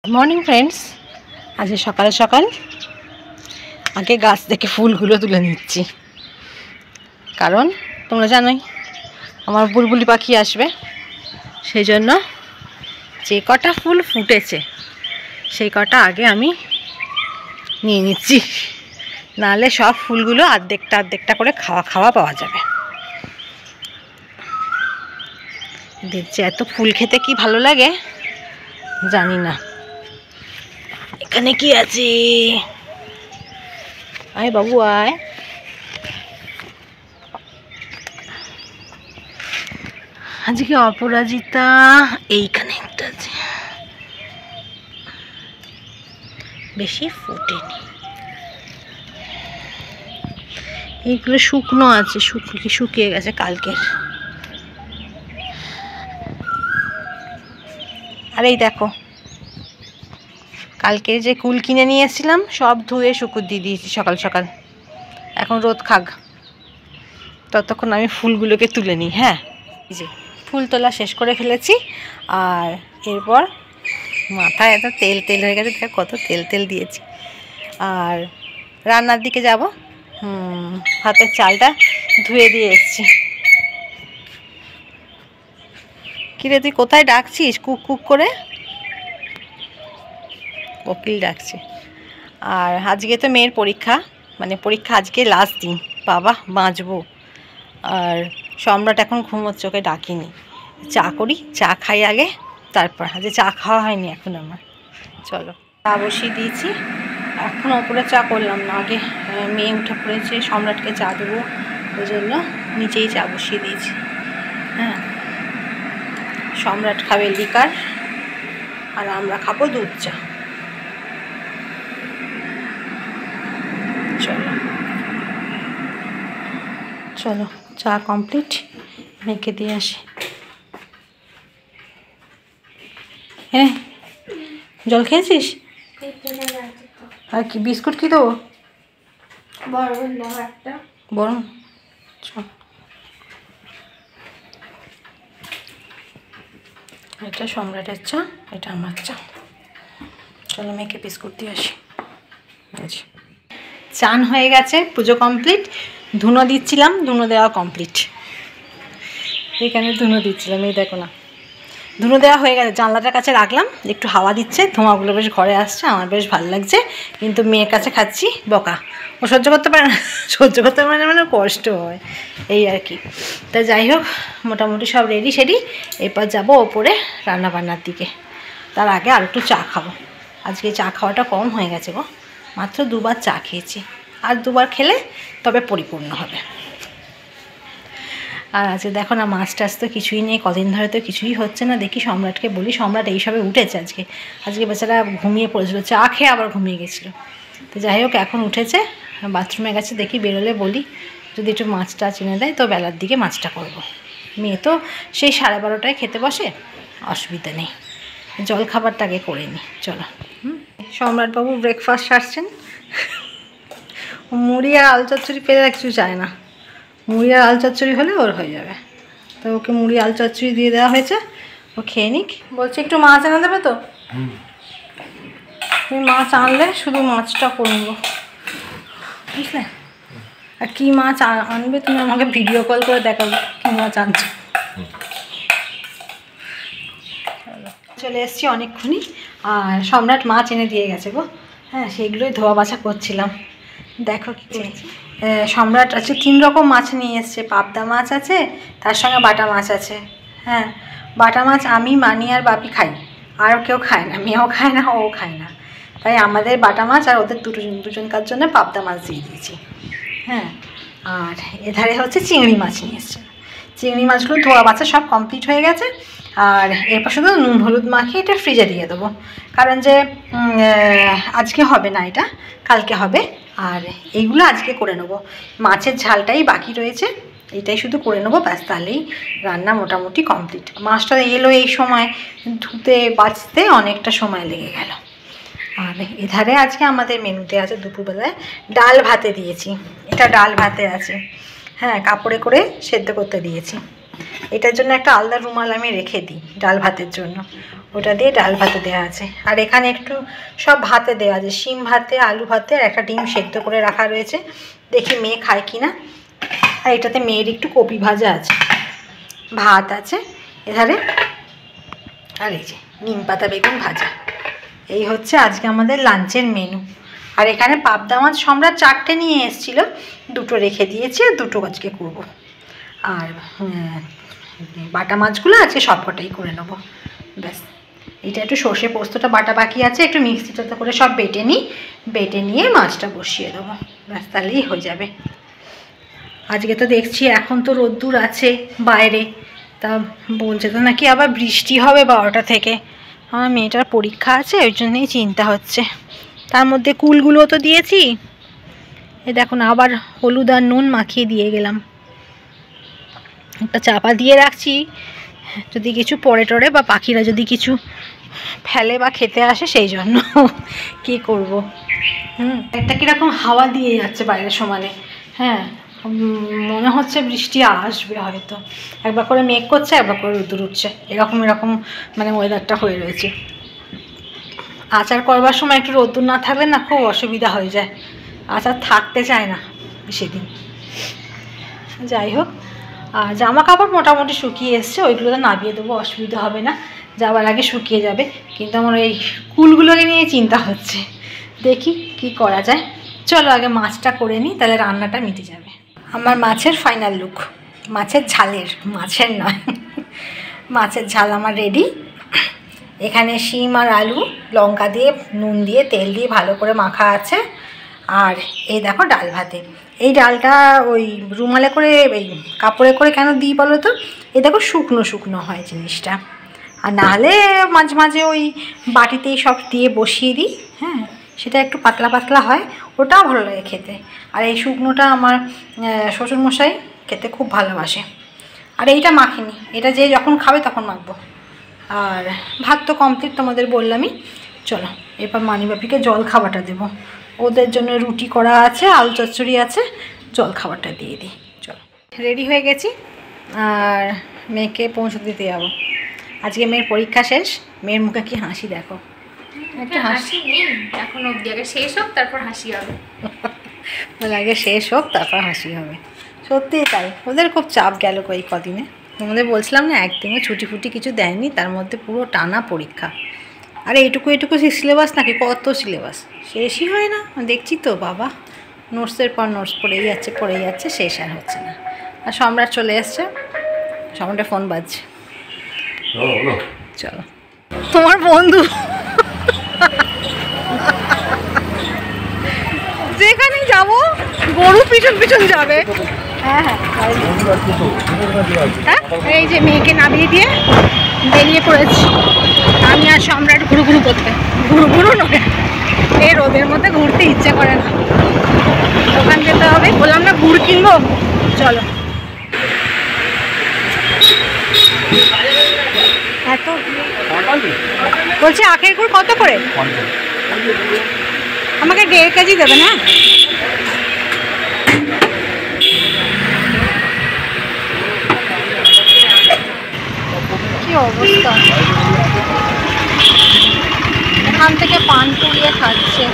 Morning friends, আজ সকাল সকাল আগে গাছ থেকে ফুলগুলো তুলে নিচ্ছি, কারণ তোমরা জানোই আমার বুলবুলি পাখি আসবে। সেই জন্য যে কটা ফুল ফুটেছে সেই কটা আগে আমি নিয়ে নিচ্ছি, নাহলে সব ফুলগুলো আর্ধেকটা করে খাওয়া পাওয়া যাবে। দেখছি এত ফুল খেতে কি ভালো লাগে জানি না। এখানে কি আছে? আয় বাবু আয়। আজকে অপরাজিতা এইখানে একটা আছে, বেশি ফোটেনি। এইগুলো শুকনো আছে, শুকিয়ে গেছে কালকের। আর এই দেখো কালকে যে কুল কিনে নিয়ে এসেছিলাম সব ধুয়ে শুকুর দিয়ে দিয়েছি সকাল সকাল। এখন রোদ খাক, ততক্ষণ আমি ফুলগুলোকে তুলে নিই। হ্যাঁ, এই যে ফুল তোলা শেষ করে ফেলেছি। আর এরপর মাথায় এত তেল হয়ে গেছে, দেখ কত তেল দিয়েছি। আর রান্নার দিকে যাব। ভাতের চালটা ধুয়ে দিয়ে এসেছি। কিরে তুই কোথায় ডাকছিস কুক কুক করে? কোকিল ডাকছে। আর আজকে তো মেয়ের পরীক্ষা, পরীক্ষা আজকে লাস্ট দিন, বাবা বাঁচবো। আর সম্রাট এখন ঘুমোচ্ছে, ওকে ডাকিনি। চা করি, চা খাই আগে, তারপর আজকে চা খাওয়া হয়নি এখন আমার। চলো, চা বসিয়ে দিয়েছি। এখন ওপরে চা করলাম না, আগে মেয়ে উঠে পড়েছে, সম্রাটকে চা দেবো, ওই জন্য নিচেই চা বসিয়ে দিয়েছি। হ্যাঁ, সম্রাট খাবে লিকার আর আমরা খাবো দুধ চা। চলো চা কমপ্লিট, মেয়েকে দিয়ে আসি। হ্যাঁ, জল খেয়েছিস? আর কি বিস্কুট কি দেবো? বরং এটা সম্রাটের চা, এটা আমার চা। চলো মেয়েকে বিস্কুট দিয়ে আসি। চান হয়ে গেছে, পুজো কমপ্লিট। ধুনো দিচ্ছিলাম, ধুনো দেওয়া কমপ্লিট। এখানে ধুনো দিচ্ছিলাম, এই দেখো না, ধুনো দেওয়া হয়ে গেছে। জানলাটার কাছে রাখলাম, একটু হাওয়া দিচ্ছে, ধোঁয়াগুলো বেশ ঘরে আসছে, আমার বেশ ভালো লাগছে। কিন্তু মেয়ের কাছে খাচ্ছি বকা, ও সহ্য করতে পারে না। সহ্য করতে পারে মানে কষ্ট হয়, এই আর কি। তা যাই হোক, মোটামুটি সব রেডি সেডি। এরপর যাবো ওপরে রান্নাবান্নার দিকে। তার আগে আর একটু চা খাবো। আজকে চা খাওয়াটা কম হয়ে গেছে গো, মাত্র 2বার চা খেয়েছি, আর 2বার খেলে তবে পরিপূর্ণ হবে। আর আজকে দেখো না, মাছ টাছ তো কিছুই নেই, কদিন ধরে তো কিছুই হচ্ছে না। দেখি সম্রাটকে বলি, সম্রাট এইসবে উঠেছে আজকে বেচারা ঘুমিয়ে পড়েছিল, চা খেয়ে আবার ঘুমিয়ে গেছিলো। তো যাই হোক, এখন উঠেছে, বাথরুমে গেছে। দেখি বেরোলে বলি যদি একটু মাছটা চিনে দেয় তো বেলার দিকে মাছটা করব। মেয়ে তো সেই 12:30টায় খেতে বসে, অসুবিধা নেই। জল খাবারটাকে করে নিই। চলো। সম্রাটবাবু ব্রেকফাস্ট সারছেন। মুড়ি আর আলু চচ্চড়ি পেলে কিছু চায় না, মুড়ি আর আলু চচ্চড়ি হলে ওর হয়ে যাবে। তো ওকে মুড়ি আলু চচ্চড়ি দিয়ে দেওয়া হয়েছে, ও খেয়ে নিক। বলছি একটু মাছ এনে দেবে তো? তুমি মাছ আনলে শুধু মাছটা করবো, বুঝলে? আর কী মাছ আনবে তুমি আমাকে ভিডিও কল করে দেখাবো কী মাছ আনছো। চলে এসছি অনেকক্ষণই, আর সম্রাট মাছ এনে দিয়ে গেছে গো। হ্যাঁ, সেইগুলোই ধোয়া বাছা করছিলাম। দেখো কি করেছি। সম্রাট আছে 3 রকম মাছ নিয়ে এসছে। পাবদা মাছ আছে, তার সঙ্গে বাটা মাছ আছে। হ্যাঁ, বাটা মাছ আমি, মানি আর বাপি খাই, আর কেউ খায় না, মেয়েও খায় না, ও খায় না। তাই আমাদের বাটা মাছ আর ওদের দুজনকার জন্য পাবদা মাছ দিয়ে দিয়েছি। হ্যাঁ, আর এধারে হচ্ছে চিংড়ি মাছ নিয়ে এসছে। চিংড়ি মাছগুলো ধোয়া বাছা সব কমপ্লিট হয়ে গেছে। আর এরপর শুধু নুন হলুদ মাখিয়ে এটা ফ্রিজে দিয়ে দেবো, কারণ যে আজকে হবে না, এটা কালকে হবে। আর এইগুলো আজকে করে নেবো। মাছের ঝালটাই বাকি রয়েছে, এইটাই শুধু করে নেবো, ব্যাস, তাহলেই রান্না মোটামুটি কমপ্লিট। মাছটা এলো এই সময়, ধুতে বাছতে অনেকটা সময় লেগে গেল। আর এধারে আজকে আমাদের মেনুতে আছে দুপুরবেলায় ডাল ভাতে দিয়েছি, এটা ডাল ভাতে আছে। হ্যাঁ, কাপড়ে করে সেদ্ধ করতে দিয়েছি। এটার জন্য একটা আলাদা রুমাল আমি রেখে দিই ডাল ভাতের জন্য, ওটা দিয়ে ডাল ভাতে দেওয়া আছে। আর এখানে একটু সব ভাতে দেওয়া আছে, শিম ভাতে, আলু ভাতে, আর একটা ডিম সেদ্ধ করে রাখা রয়েছে, দেখি মেয়ে খায় কি না। আর এটাতে মেয়ের একটু কপি ভাজা আছে, ভাত আছে এধারে, আর এই যে নিম পাতা বেগুন ভাজা। এই হচ্ছে আজকে আমাদের লাঞ্চের মেনু। আর এখানে পাবদা মাছ সম্রাট 4টে নিয়ে এসেছিলো, 2টো রেখে দিয়েছি, আর 2টো আজকে করবো। আর বাটা মাছগুলো আজকে সবকটাই করে নেবো, ব্যাস। এটা একটু সর্ষে পোস্তটা বাটা বাকি আছে, একটু মিক্সিটাতে করে সব বেটে নিই, বেটে নিয়ে মাছটা বসিয়ে দেবো, ব্যাস তাহলেই হয়ে যাবে। আজকে তো দেখছি এখন তো রোদ্দুর আছে বাইরে, তা বলছে তো নাকি আবার বৃষ্টি হবে 12টা থেকে। আমার মেয়েটার পরীক্ষা আছে, ওই জন্যই চিন্তা হচ্ছে। তার মধ্যে কুলগুলো তো দিয়েছি, এই দেখুন আবার হলুদ আর নুন মাখিয়ে দিয়ে গেলাম, একটা চাপা দিয়ে রাখছি, যদি কিছু পড়ে টড়ে বা পাখিরা যদি কিছু ফেলে বা খেতে আসে সেই জন্য। কি করব। একটা কীরকম হাওয়া দিয়ে যাচ্ছে বাইরের সমানে, হ্যাঁ মনে হচ্ছে বৃষ্টি আসবে হয়তো, একবার করে মেঘ করছে, একবার করে রোদ্দুর উঠছে, এরকম মানে ওয়েদারটা হয়ে রয়েছে। আচার করবার সময় একটু রোদ্দুর না থাকলে না খুব অসুবিধা হয়ে যায়, আচার থাকতে চায় না সেদিন। যাই হোক, আর জামা কাপড় মোটামুটি শুকিয়ে এসছে, ওইগুলোতে নামিয়ে দেবো, অসুবিধা হবে না, যাওয়ার আগে শুকিয়ে যাবে। কিন্তু আমার এই কুলগুলোকে নিয়ে চিন্তা হচ্ছে, দেখি কি করা যায়। চলো আগে মাছটা করে নিই, তাহলে রান্নাটা মিটে যাবে। আমার মাছের ফাইনাল লুক, মাছের ঝালের, মাছের নয়, মাছের ঝাল আমার রেডি। এখানে শিম আর আলু লঙ্কা দিয়ে নুন দিয়ে তেল দিয়ে ভালো করে মাখা আছে। আর এই দেখো ডাল ভাতে, এই ডালটা ওই রুমালে করে এই কাপড়ে করে কেন দিই বলো তো, এই দেখো শুকনো শুকনো হয় জিনিসটা, আর নাহলে মাঝে মাঝে ওই বাটিতেই সব দিয়ে বসিয়ে দিই, হ্যাঁ সেটা একটু পাতলা পাতলা হয়, ওটাও ভালো লাগে খেতে। আর এই শুকনোটা আমার শ্বশুরমশাই খেতে খুব ভালোবাসে। আর এইটা মাখিনি, এটা যে যখন খাবে তখন মাখবো। আর ভাত তো কমপ্লিট, তোমাদের বললামই। চলো এরপর মানিবাপিকে জল খাবারটা দেবো, ওদের জন্য রুটি করা আছে, আলু চচ্চড়ি আছে, জল খাবারটা দিয়ে দিই। চলো রেডি হয়ে গেছি, আর মেয়েকে পৌঁছে দিতে যাবো। আজকে মেয়ের পরীক্ষা শেষ, মেয়ের মুখে কি হাসি দেখো, একটা হাসি এখন অবধি, আগে শেষ হোক তারপর হাসি হবে। আগে শেষ হোক তারপর হাসি হবে, সত্যিই তাই। ওদের খুব চাপ গেল এই কদিনে, তোমাদের বলছিলাম না একদিনও ছুটি ফুটি কিছু দেয়নি, তার মধ্যে পুরো টানা পরীক্ষা। আর এইটুকু সিলেবাস নাকি, কত সিলেবাস, শেষই হয় না। দেখছি তো বাবা, নোটসের পর নোটস পড়েই যাচ্ছে, শেষ আর হচ্ছে না। আর সম্রাট চলে এসছে, সম্রাটের ফোন বাজছে। চলো তোমার বন্ধু যেখানেই যাবো গরু পিছন পিছন যাবে। হ্যাঁ হ্যাঁ, এই যে মেয়েকে নামিয়ে দিয়ে বেরিয়ে পড়েছি আমি আর সম্রাট ঘুরু করতে। ঘুরু নয়, এই রোদের মধ্যে ঘুরতে ইচ্ছে করে না, দোকান যেতে হবে, বললাম না গুড় কিনবো। চলো এত বলছি, আখের গুড় কত করে? আমাকে 1.5 কেজি দেবেন। হ্যাঁ কি অবস্থা, এখান থেকে পান পুড়িয়ে খাচ্ছে।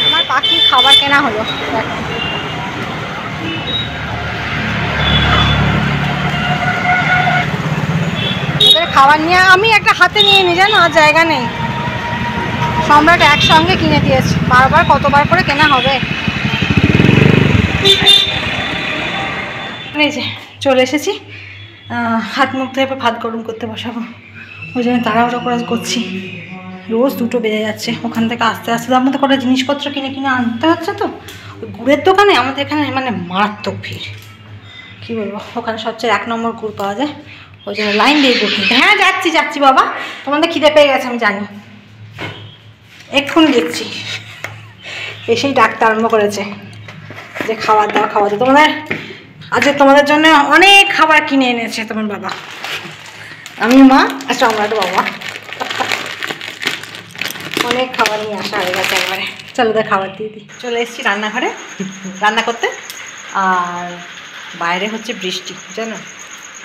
আমার পাখির খাবার কেনা হলো, দেখো ওদের খাবার নিয়ে আমি একটা হাতে নিয়ে নিই, জানো আর জায়গা নেই। সম্রাট একসঙ্গে কিনে দিয়েছে, বারবার কতবার করে কেনা হবে। এই যে চলে এসেছি, হাত মুখ ধুয়ে ভাত গরম করতে বসাবো, ওই জন্য তাড়াহুড়ো করে করছি। রোজ 2টো বেজে যাচ্ছে, ওখান থেকে আস্তে আস্তে তার মধ্যে কটা জিনিসপত্র কিনে আনতে হচ্ছে। তো ওই গুড়ের দোকানে আমাদের এখানে মানে মারাত্মক ভিড়, কী বলবো, ওখানে সবচেয়ে 1 নম্বর গুড় পাওয়া যায়, ওই জন্য লাইন দিয়ে গুড় কিনতে। হ্যাঁ যাচ্ছি বাবা, তোমাদের খিদে পেয়ে গেছে আমি জানি, এক্ষুনি দেখছি। এসেই ডাকতে আরম্ভ করেছে যে খাবার দাও। তোমাদের আজকে তোমাদের জন্য অনেক খাবার কিনে এনেছে তোমার বাবা, আমি মা আর সম্রাট বাবা অনেক খাবার নিয়ে আসা হয়ে গেছে একবারে। চলো ওদের খাবার দিয়ে দিই। চলে এসেছি রান্নাঘরে রান্না করতে। আর বাইরে হচ্ছে বৃষ্টি, জানো।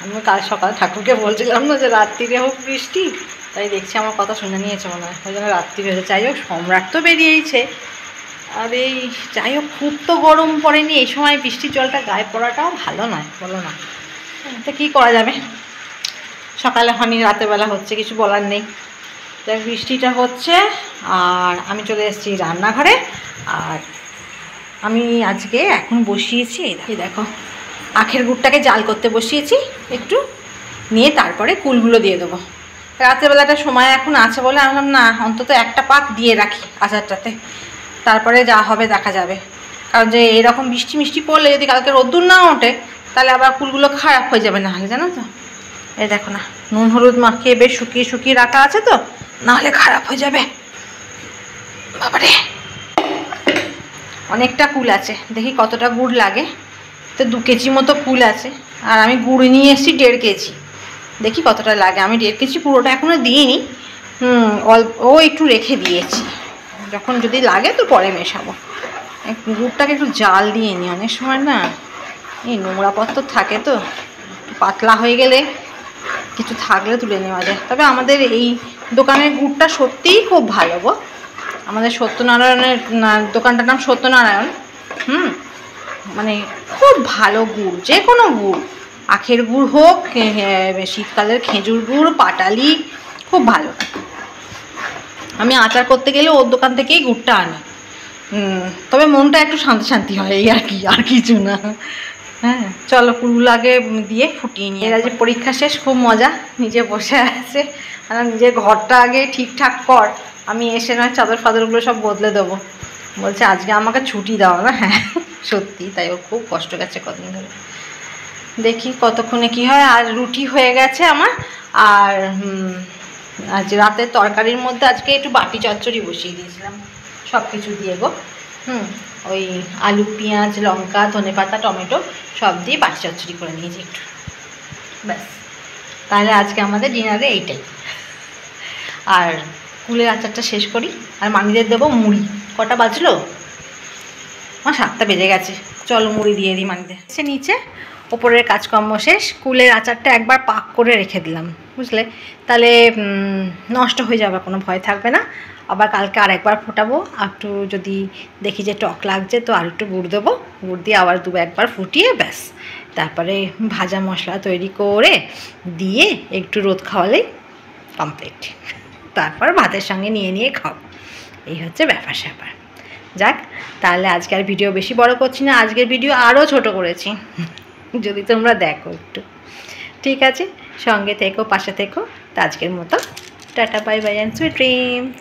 আমি কাল সকাল ঠাকুরকে বলছিলাম না যে রাত্রিরে হোক বৃষ্টি, তাই দেখছি আমার কথা শুনে নিয়েছে মনে হয়, ওই জন্য রাত্রি হয়েছে। যাই হোক, সম্রাট তো বেরিয়েছে। আর এই যাই হোক, খুব তো গরম পড়েনি এই সময়, বৃষ্টির জলটা গায়ে পড়াটাও ভালো নয়, বলো না। তো কী করা যাবে, সকালে হয়নি রাতেরবেলা হচ্ছে, কিছু বলার নেই। তাই বৃষ্টিটা হচ্ছে আর আমি চলে এসেছি রান্নাঘরে। আর আমি আজকে এখন বসিয়েছি, এই দেখো আখের গুড়টাকে জাল করতে বসিয়েছি একটু, নিয়ে তারপরে কুলগুলো দিয়ে দেবো। রাতেরবেলাটা সময় এখন আছে বলে আমি বললাম না, অন্তত একটা পাক দিয়ে রাখি আচারটাতে, তারপরে যা হবে দেখা যাবে। কারণ যে এরকম বৃষ্টি মিষ্টি পড়লে যদি কালকে রোদ্দুর না ওঠে, তাহলে আবার কুলগুলো খারাপ হয়ে যাবে না হলে, জানো তো। এই দেখো না, নুন হলুদ মাখিয়ে বেশ শুকিয়ে শুকিয়ে রাখা আছে তো, নাহলে খারাপ হয়ে যাবে। বাবারে, অনেকটা কুল আছে, দেখি কতটা গুড় লাগে। তো 2 কেজি মতো কুল আছে, আর আমি গুড় নিয়ে এসেছি 1.5 কেজি। দেখি কতটা লাগে। আমি 1.5 কেজি পুরোটা এখনও দিইনি, ও একটু রেখে দিয়েছি, যখন যদি লাগে তো পরে মেশাবো। গুড়টাকে একটু জাল দিয়ে নিই, অনেক সময় না এই নোংরা পত্র থাকে তো, পাতলা হয়ে গেলে কিছু থাকলে তুলে নেওয়া যায়। তবে আমাদের এই দোকানের গুড়টা সত্যিই খুব ভালো গো। আমাদের সত্যনারায়ণের দোকানটার নাম সত্যনারায়ণ। মানে খুব ভালো গুড়, যে কোনো গুড়, আখের গুড় হোক, শীতকালের খেজুর গুড়, পাটালি, খুব ভালো। আমি আচার করতে গেলে ওর দোকান থেকেই গুড়টা আনি। তবে মনটা একটু শান্তি শান্তি হয়, এই আর কি, আর কিছু না। হ্যাঁ, চলো কুলগুলো আগে দিয়ে ফুটিয়ে নিই। এরা যে পরীক্ষা শেষ, খুব মজা, নিজে বসে আছে। নিজের ঘরটা আগে ঠিকঠাক কর, আমি এসে নয় চাদর ফাদরগুলো সব বদলে দেবো। বলছে আজকে আমাকে ছুটি দাও না। হ্যাঁ সত্যি তাই, ও খুব কষ্ট গেছে কদিন ধরে। দেখি কতক্ষণে কি হয়। আর রুটি হয়ে গেছে আমার। আর আজ রাতের তরকারির মধ্যে আজকে একটু বাটি চচ্চড়ি বসিয়ে দিয়েছিলাম, সব কিছু দিয়ে গো। ওই আলু, পেঁয়াজ, লঙ্কা, ধনেপাতা, টমেটো সব দিয়ে বাটি চচ্চড়ি করে নিয়েছি একটু, ব্যাস। তাহলে আজকে আমাদের ডিনারে এইটাই। আর কুলের আচারটা শেষ করি, আর মামিদের দেবো মুড়ি। কটা বাজলো? আমার 7টা বেজে গেছে। চলো মুড়ি দিয়ে দিই মামিদের। সে নিচে ওপরের কাজকর্ম শেষ। কুলের আচারটা একবার পাক করে রেখে দিলাম, বুঝলে, তাহলে নষ্ট হয়ে যাবে, কোনো ভয় থাকবে না। আবার কালকে আরেকবার ফোটাবো, একটু যদি দেখি যে টক লাগছে তো আর একটু গুড় দেবো, গুড় দিয়ে আবার একবার ফুটিয়ে ব্যাস, তারপরে ভাজা মশলা তৈরি করে দিয়ে একটু রোদ খাওয়ালেই কমপ্লিট। তারপর ভাতের সঙ্গে নিয়ে নিয়ে খাও, এই হচ্ছে ব্যাপার স্যাপার। যাক, তাহলে আজকের ভিডিও বেশি বড় করছি না, আজকের ভিডিও আরও ছোট করেছি, যদি তোমরা দেখো একটু। ঠিক আছে, সঙ্গে থেকো, পাশে থেকো। তো আজকের মতো tata, bye bye and sweet dreams.